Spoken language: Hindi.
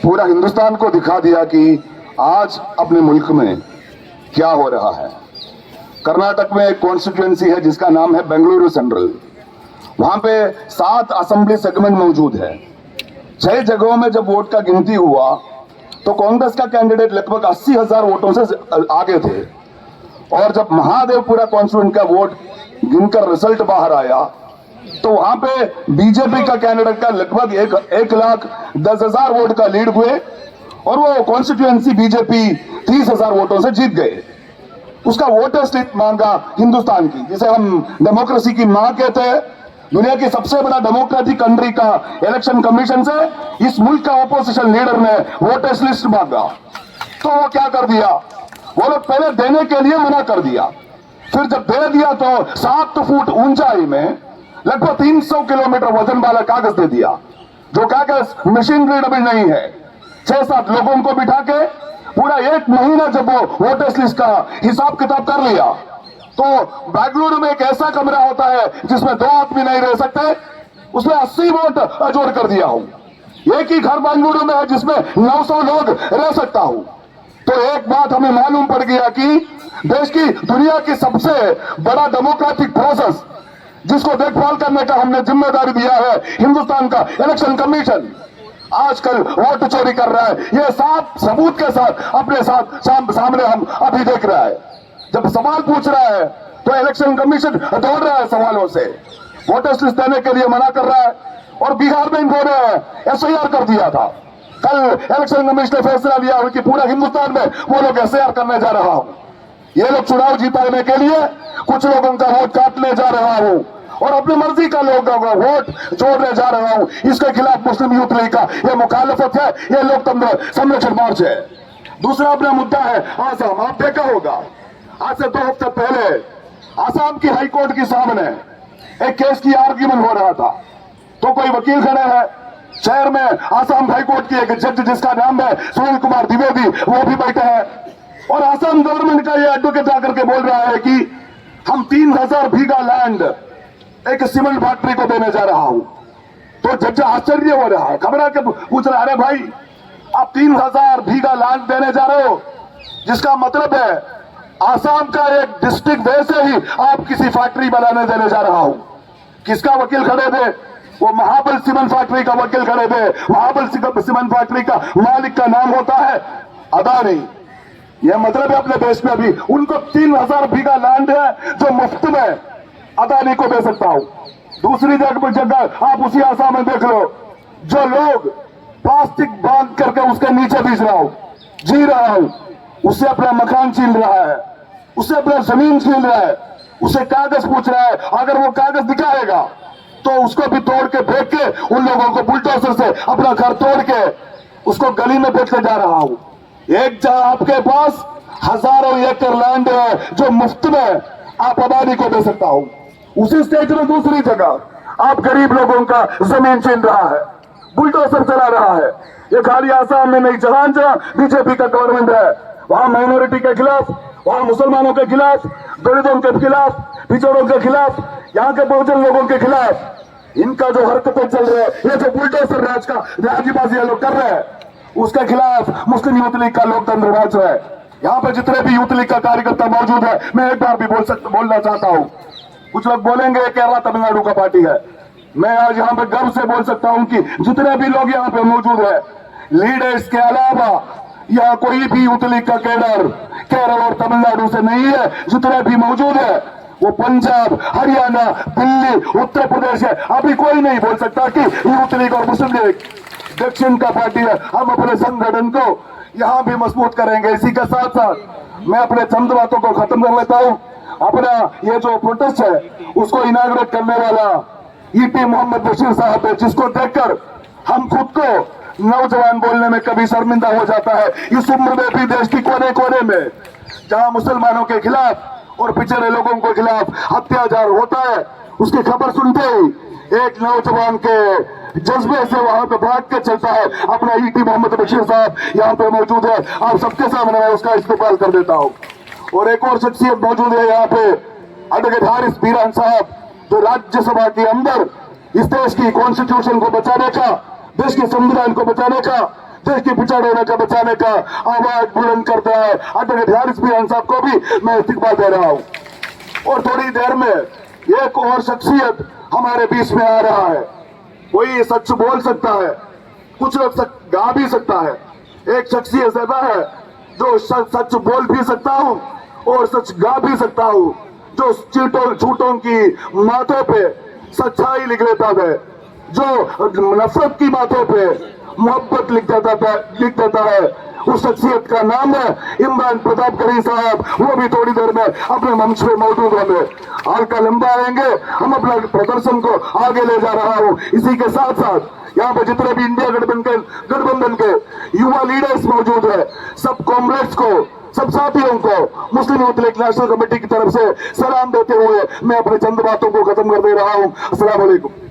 पूरा हिंदुस्तान को दिखा दिया कि आज अपने मुल्क में क्या हो रहा है। कर्नाटक में एक कॉन्स्टिट्यूएंसी है जिसका नाम है बेंगलुरु सेंट्रल। वहां पे 7 असेंबली सेगमेंट मौजूद है। 6 जगहों में जब वोट का गिनती हुआ तो कांग्रेस का कैंडिडेट लगभग 80,000 वोटों से आगे थे, और जब महादेवपुरा कॉन्स्टिट्यूएंट का वोट गिनकर रिजल्ट बाहर आया तो वहां पे बीजेपी का कैंडिडेट का लगभग 1,10,000 वोट का लीड हुए और वो कॉन्स्टिट्यूएंसी बीजेपी 30,000 वोटों से जीत गए। उसका वोटर्स लिस्ट मांगा हिंदुस्तान की, जिसे हम डेमोक्रेसी की मां कहते हैं, दुनिया की सबसे बड़ा डेमोक्रेटिक कंट्री का इलेक्शन कमीशन से इस मुल्क का ऑपोजिशन लीडर ने वोटर्स लिस्ट मांगा। तो वो क्या कर दिया, वो लोग पहले देने के लिए मना कर दिया, फिर जब दे दिया तो 7 फुट ऊंचाई में लगभग 300 किलोमीटर वजन वाला कागज दे दिया, जो कागज मशीन रीडेबल नहीं है। 6-7 लोगों को बिठा के पूरा 1 महीना जब वो वोटर्स लिस्ट का हिसाब किताब कर लिया, तो बेंगलुरु में एक ऐसा कमरा होता है जिसमें 2 आदमी नहीं रह सकते, उसमें 80 वोट जोड़ कर दिया हूं। एक ही घर बेंगलुरु में है जिसमें 900 लोग रह सकता हूं। तो एक बात हमें मालूम पड़ गया कि देश की दुनिया की सबसे बड़ा डेमोक्रेटिक प्रोसेस जिसको देखभाल करने का हमने जिम्मेदारी दिया है हिंदुस्तान का इलेक्शन कमीशन, आजकल वोट चोरी कर रहा है। ये साफ सबूत के साथ अपने साथ सामने हम अभी देख रहा है। जब सवाल पूछ रहा है तो इलेक्शन कमीशन दौड़ रहा है सवालों से, वोटर्स लिस्ट देने के लिए मना कर रहा है। और बिहार में इन्होंने एसआईआर कर दिया था। कल इलेक्शन कमीशन ने फैसला लिया कि पूरा हिंदुस्तान में वो लोग एसआईआर करने जा रहा हूं। ये लोग चुनाव जीताने के लिए कुछ लोगों का वोट काटने जा रहा हूं और अपनी मर्जी का लोगों का वोट जोड़ने जा रहा हूं। इसके खिलाफ मुस्लिम यूथ लीग का यह मुखालफत है, यह लोकतंत्र संरक्षण मार्च है। दूसरा अपना मुद्दा है आसाम। आप देखा होगा आज से 2 हफ्ते पहले आसाम की हाईकोर्ट के सामने एक केस की आर्ग्यूमेंट हो रहा था, तो कोई वकील खड़े हैं शहर में, आसाम हाईकोर्ट की एक जज जिसका नाम है सुनील कुमार द्विवेदी, वो भी बैठे हैं और आसाम गवर्नमेंट का ये एडवोकेट आकर के बोल रहा है कि हम 3,000 बीघा लैंड एक सीमेंट फैक्ट्री को देने जा रहा हूं। तो जज आश्चर्य हो रहा है, घबरा के पूछ रहा है, अरे भाई आप 3,000 बीघा लैंड देने जा रहे हो, जिसका मतलब है आसाम का एक डिस्ट्रिक्ट वैसे ही आप किसी फैक्ट्री बनाने देने जा रहा हूं। किसका वकील खड़े थे, वो महाबल सीमेंट फैक्ट्री का वकील खड़े थे। महाबल सीमेंट फैक्ट्री का मालिक का नाम होता है अदानी। यह मतलब है अपने देश में अभी उनको 3,000 बीघा लैंड है जो मुफ्त में अदानी को दे सकता हूं। दूसरी जगह आप उसी आसाम में देख लो, जो लोग प्लास्टिक बांध करके उसके नीचे बीच रहा हूं, जी रहा हूं, उससे अपना मकान छीन रहा है, उससे अपना जमीन छीन रहा है, उसे कागज पूछ रहा है। अगर वो कागज दिखाएगा तो उसको भी तोड़ के फेंक के उन लोगों को बुलडोजर से अपना घर तोड़ के उसको गली में फेंकते जा रहा हूं। एक जहां आपके पास हजारों एकड़ लैंड है जो मुफ्त में आप अदानी को दे सकता हूं, उसी स्टेज में दूसरी जगह आप गरीब लोगों का जमीन छीन रहा है, बुलडोजर चला रहा है। ये खाली आसाम में नहीं, जहां जहां बीजेपी का गवर्नमेंट है वहां माइनॉरिटी के खिलाफ, वहां मुसलमानों के खिलाफ, दलितों के खिलाफ, पिछड़ों के खिलाफ, यहाँ के बहुजन लोगों के खिलाफ इनका जो हरकतें चल रहे हैं, ये जो बुलडोजर राज का राजबाजी लोग कर रहे हैं, उसके खिलाफ मुस्लिम यूथ लीग का लोकतंत्र राज है। यहाँ पे जितने भी यूथ लीग का कार्यकर्ता मौजूद है, मैं एक बार भी बोलना चाहता हूँ। कुछ लोग बोलेंगे केरला तमिलनाडु का पार्टी है, मैं आज यहाँ पे गर्व से बोल सकता हूँ कि जितने भी लोग यहाँ पे मौजूद है, लीडर्स के अलावा यहाँ कोई भी यूथ लीग का कैडर केरल और तमिलनाडु से नहीं है। जितने भी मौजूद है वो पंजाब, हरियाणा, दिल्ली, उत्तर प्रदेश है। अभी कोई नहीं बोल सकता कि यूथ लीग और मुस्लिम लीग दक्षिण का पार्टी है। हम अपने संगठन को यहाँ भी मजबूत करेंगे। इसी के साथ साथ मैं अपने चंद बातों को खत्म कर लेता हूँ। अपना ये जो प्रोटेस्ट है उसको इनाग्रेट करने वाला ईटी मोहम्मद बशीर साहब है, जिसको देखकर हम खुद को नौजवान बोलने में कभी शर्मिंदा हो जाता है। इस उम्र में भी देश की कोने कोने में जहां मुसलमानों के खिलाफ और पिछड़े लोगों के खिलाफ अत्याचार होता है, उसकी खबर सुनते ही एक नौजवान के जज्बे से वहां पे भाग के चलता है। अपना ईटी मोहम्मद बशीर साहब यहाँ पे मौजूद है, आप सबके सामने मैं उसका इस्तेमाल कर देता हूँ। और एक और शख्सियत मौजूद है यहाँ पे, एडवोकेट हारिस बीरान साहब, जो राज्यसभा के अंदर इस देश की कॉन्स्टिट्यूशन को बचाने का, देश के संविधान को बचाने का देश की पिछड़ों का बचाने का आवाज बुलंद करता है। एडवोकेट हारिस बियान साहब को भी मैं इस्तीकबाल दे रहा हूं। और थोड़ी देर में एक और शख्सियत हमारे बीच में आ रहा है। कोई सच बोल सकता है, कुछ लोग गा भी सकता है। एक शख्सियत ऐसा है जो सच बोल भी सकता हूं और सच गा भी सकता हूं, जो झूठों की माथों पे सच्चाई लिख लेता है, जो नफरत की बातों पे मोहब्बत लिख देता है। उस शख्सियत का नाम है इमरान प्रताप करी साहब। वो भी थोड़ी देर में अपने मंच पे मौजूद होंगे। हल्का लंबा आएंगे, हम अपना प्रदर्शन को आगे ले जा रहा हूं। इसी के साथ साथ यहाँ पे जितने भी इंडिया गठबंधन के युवा लीडर्स मौजूद है, सब कॉमरेड्स को, सब साथियों को मुस्लिम यूथ लीग नेशनल कमेटी की तरफ से सलाम देते हुए मैं अपने चंद बातों को खत्म कर दे रहा हूं। अस्सलाम वालेकुम।